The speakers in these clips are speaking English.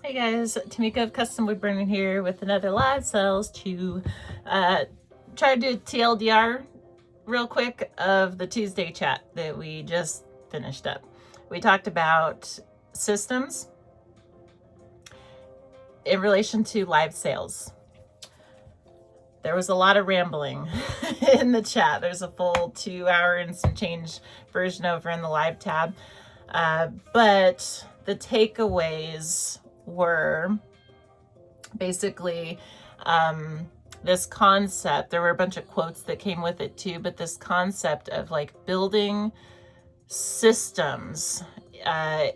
Hey guys, Tamika of Custom Wood Burning here with another live sales to try to do TLDR real quick of the Tuesday chat that we just finished up. We talked about systems in relation to live sales. There was a lot of rambling in the chat. There's a full 2 hour and some change version over in the live tab. But the takeaways were basically this concept. There were a bunch of quotes that came with it too, but this concept of like building systems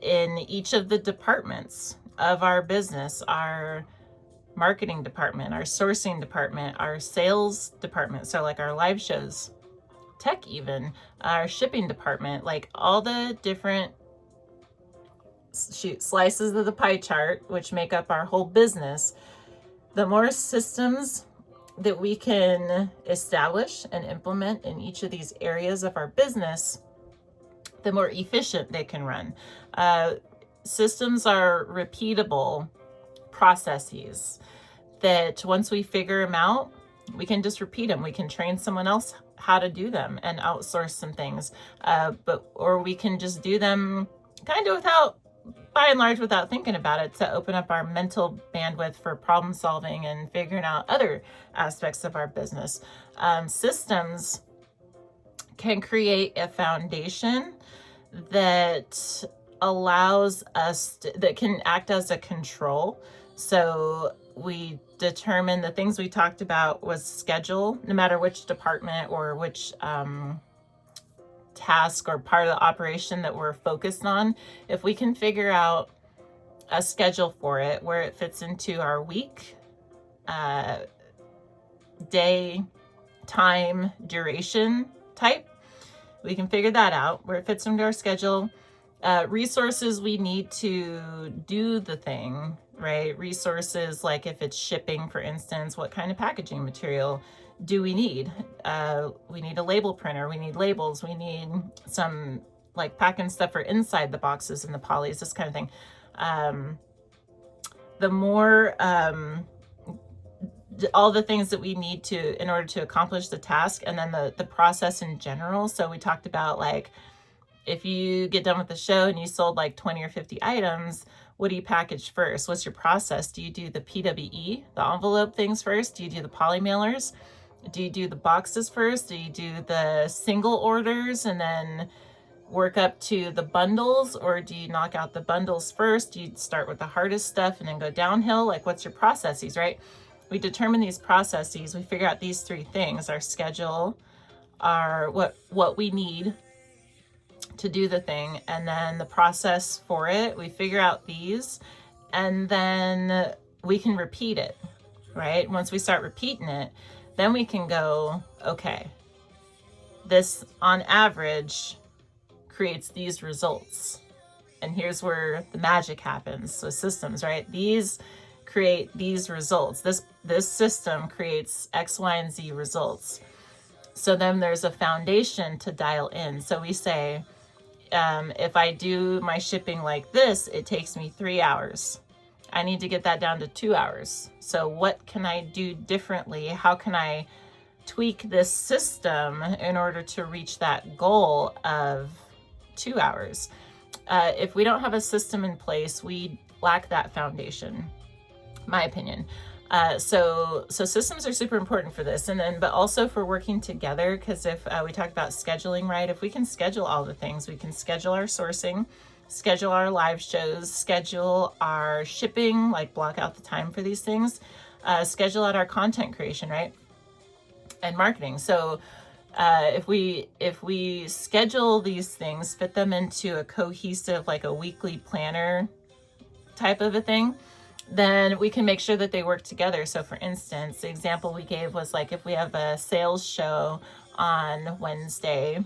in each of the departments of our business, our marketing department, our sourcing department, our sales department, so like our live shows, tech, even our shipping department, like all the different slices of the pie chart which make up our whole business. The more systems that we can establish and implement in each of these areas of our business, the more efficient they can run. Systems are repeatable processes that once we figure them out, we can just repeat them. We can train someone else how to do them and outsource some things, or we can just do them kind of by and large without thinking about it, to open up our mental bandwidth for problem solving and figuring out other aspects of our business. Systems can create a foundation that allows us that can act as a control. So we determine the things we talked about was schedule, no matter which department or which task or part of the operation that we're focused on. If we can figure out a schedule for it where it fits into our week, day, time, duration type, we can figure that out where it fits into our schedule. Resources we need to do the thing, right? Resources like if it's shipping, for instance, what kind of packaging material do we need? We need a label printer, we need labels, we need some like packing stuff for inside the boxes and the polys, this kind of thing. The more all the things that we need to in order to accomplish the task, and then the process in general. So we talked about, like, if you get done with the show and you sold like 20 or 50 items, what do you package first? What's your process? Do you do the PWE, the envelope things first? Do you do the poly mailers? Do you do the boxes first? Do you do the single orders and then work up to the bundles? Or do you knock out the bundles first? Do you start with the hardest stuff and then go downhill? Like, what's your processes, right? We determine these processes. We figure out these three things: our schedule, our what we need to do the thing, and then the process for it. We figure out these, and then we can repeat it, right? Once we start repeating it, then we can go, okay, this on average creates these results. And here's where the magic happens. So systems, right? These create these results. This system creates X, Y, and Z results. So then there's a foundation to dial in. So we say, if I do my shipping like this, it takes me 3 hours. I need to get that down to 2 hours. So what can I do differently? How can I tweak this system in order to reach that goal of 2 hours? If we don't have a system in place, we lack that foundation, my opinion. So systems are super important for this, but also for working together. Because if we talk about scheduling, right? If we can schedule all the things, we can schedule our sourcing, schedule our live shows, schedule our shipping, like block out the time for these things, schedule out our content creation, right? And marketing. So if we schedule these things, fit them into a cohesive, like a weekly planner type of a thing, then we can make sure that they work together. So for instance, the example we gave was like, if we have a sales show on Wednesday,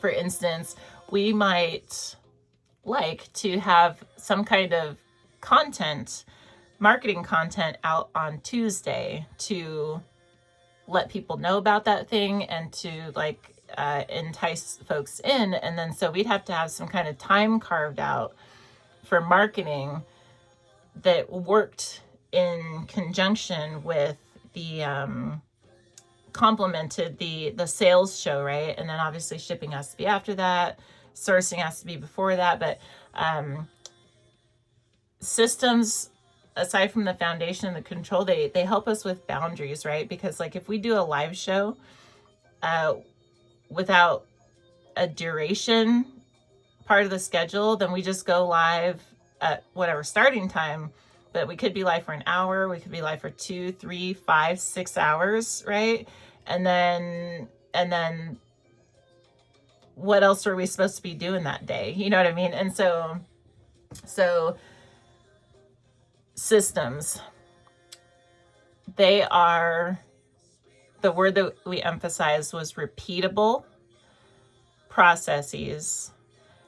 for instance, we might like to have some kind of content, marketing content out on Tuesday to let people know about that thing and to like entice folks in. And then so we'd have to have some kind of time carved out for marketing that worked in conjunction with the complemented the sales show, right? And then obviously shipping has to be after that, sourcing has to be before that, but systems, aside from the foundation and the control, they help us with boundaries, right? Because like if we do a live show without a duration part of the schedule, then we just go live at whatever starting time, but we could be live for an hour, we could be live for 2, 3, 5, 6 hours, right? And then what else are we supposed to be doing that day? You know what I mean? And so systems, they are, the word that we emphasized was repeatable processes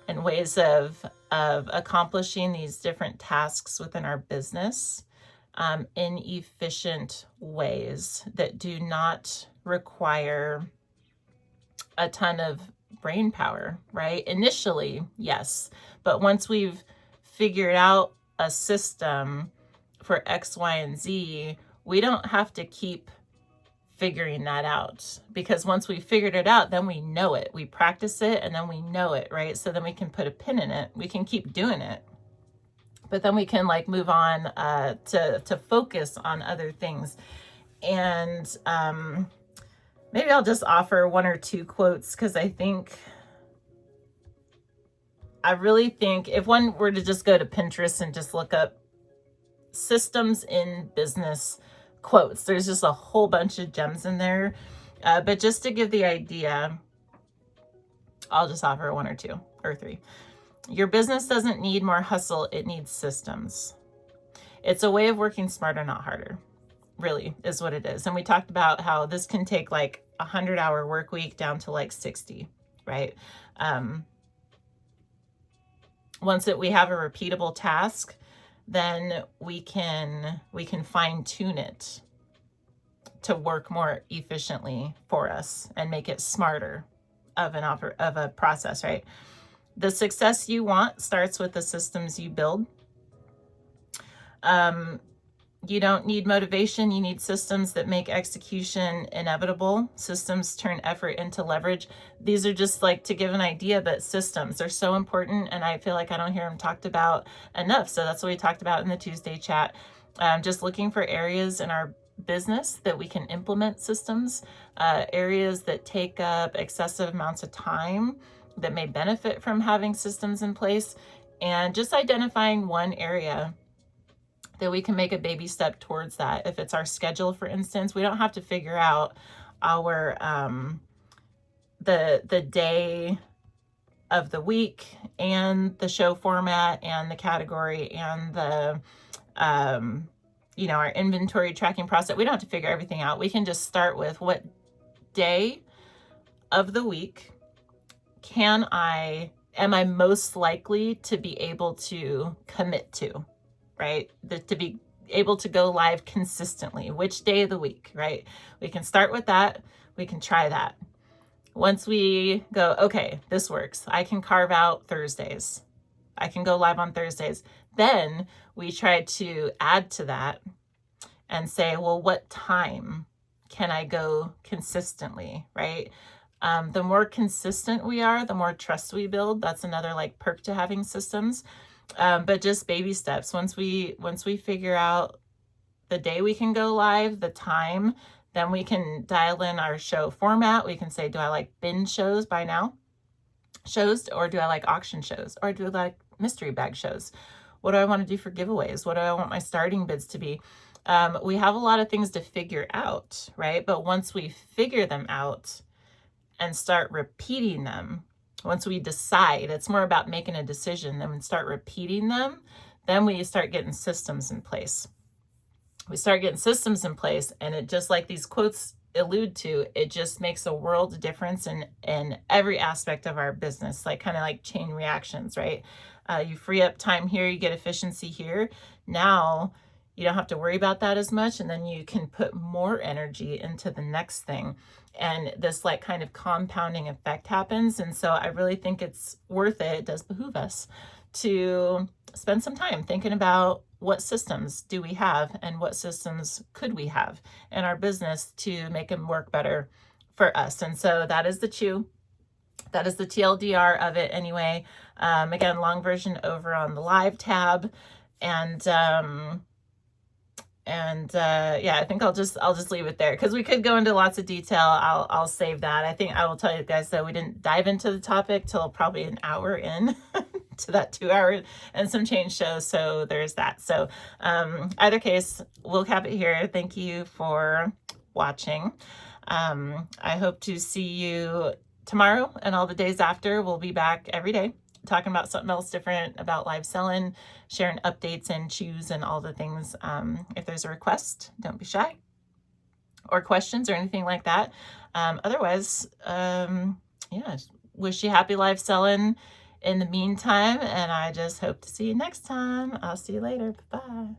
and ways of accomplishing these different tasks within our business in efficient ways that do not require a ton of brain power, right? Initially, yes. But once we've figured out a system for X, Y, and Z, we don't have to keep figuring that out, because once we figured it out, then we know it, we practice it, and then we know it, right? So then we can put a pin in it, we can keep doing it, but then we can like move on to focus on other things. And maybe I'll just offer 1 or 2 quotes, because I really think if one were to just go to Pinterest and just look up systems in business quotes, there's just a whole bunch of gems in there. But just to give the idea, I'll just offer 1 or 2 or 3. Your business doesn't need more hustle, it needs systems. It's a way of working smarter, not harder, really is what it is. And we talked about how this can take like 100-hour work week down to like 60, right? Once we have a repeatable task, then we can fine tune it to work more efficiently for us and make it smarter of a process, right? The success you want starts with the systems you build. You don't need motivation, you need systems that make execution inevitable. Systems turn effort into leverage. These are just like to give an idea, but systems are so important, and I feel like I don't hear them talked about enough. So that's what we talked about in the Tuesday chat. Just looking for areas in our business that we can implement systems, areas that take up excessive amounts of time that may benefit from having systems in place, and just identifying one area that we can make a baby step towards that. If it's our schedule, for instance, we don't have to figure out our the day of the week and the show format and the category and the our inventory tracking process. We don't have to figure everything out. We can just start with what day of the week am I most likely to be able to commit to, right? To be able to go live consistently, which day of the week, right? We can start with that. We can try that. Once we go, okay, this works, I can carve out Thursdays, I can go live on Thursdays. Then we try to add to that and say, well, what time can I go consistently, right? The more consistent we are, the more trust we build. That's another like perk to having systems. But just baby steps. Once we figure out the day we can go live, the time, then we can dial in our show format. We can say, do I like binge shows by now shows, or do I like auction shows, or do I like mystery bag shows? What do I want to do for giveaways? What do I want my starting bids to be? We have a lot of things to figure out, right? But once we figure them out and start repeating them, once we decide, it's more about making a decision, then we start repeating them, then we start getting systems in place. We start getting systems in place, and it, just like these quotes allude to, it just makes a world of difference in every aspect of our business, like kind of like chain reactions, right? You free up time here, you get efficiency here. Now you don't have to worry about that as much, and then you can put more energy into the next thing, and this like kind of compounding effect happens. And so I really think it's worth it. It does behoove us to spend some time thinking about what systems do we have and what systems could we have in our business to make them work better for us. And so that is the chew. That is the TLDR of it anyway. Again, long version over on the live tab. And yeah, I think I'll just leave it there because we could go into lots of detail. I'll save that. I think I will tell you guys that we didn't dive into the topic till probably an hour in to that 2 hour and some change show. So there's that. So either case, we'll cap it here. Thank you for watching. I hope to see you tomorrow and all the days after. We'll be back every day talking about something else different about live selling, sharing updates and chews and all the things. If there's a request, don't be shy, or questions or anything like that. Otherwise, yeah, wish you happy live selling in the meantime, and I just hope to see you next time. I'll see you later. Bye.